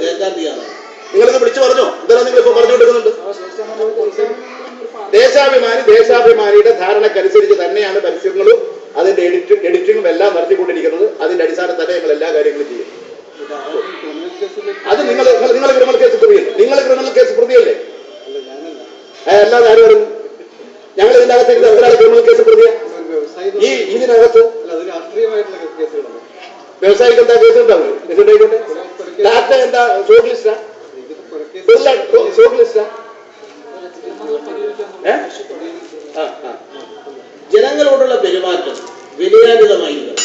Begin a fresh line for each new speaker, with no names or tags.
കേൾക്കാൻ തയ്യാറാണ്.
നിങ്ങളിത് വിളിച്ചു പറഞ്ഞോ? ഇതെല്ലാം നിങ്ങൾ ഇപ്പൊ പറഞ്ഞുകൊടുക്കുന്നുണ്ട്. ദേശാഭിമാനിയുടെ ധാരണക്കനുസരിച്ച് തന്നെയാണ് പരസ്യങ്ങളും അതിന്റെ എഡിറ്റിങ്ങും എല്ലാം നടത്തിക്കൊണ്ടിരിക്കുന്നത്. അതിന്റെ അടിസ്ഥാനത്തിൽ തന്നെ ഞങ്ങൾ എല്ലാ കാര്യങ്ങളും ചെയ്യും. അത് നിങ്ങൾ ക്രിമിനൽ കേസ് പ്രതിയല്ലേ? നിങ്ങൾ ക്രിമിനൽ കേസ് പ്രതിയല്ലേ? അല്ലാതെ ആരും വരുന്നു? ഞങ്ങൾ ഇതിന്റെ അകത്ത് ഇരുന്ന് ഒരാൾ ക്രിമിനൽ കേസ് പ്രതിയാ? ഇതിനകത്ത് വ്യവസായിക്ക് എന്താ കേസ് ഉണ്ടാവില്ല? എന്നിട്ടായിക്കോട്ടെ. ഡാറ്റ എന്താ? ഷോർട്ട് ലിസ്റ്റാ? ഷോർട്ട് ലിസ്റ്റാ?
ജനങ്ങളോടുള്ള പെരുമാറ്റം വിനയാനിതമായിരിക്കണം.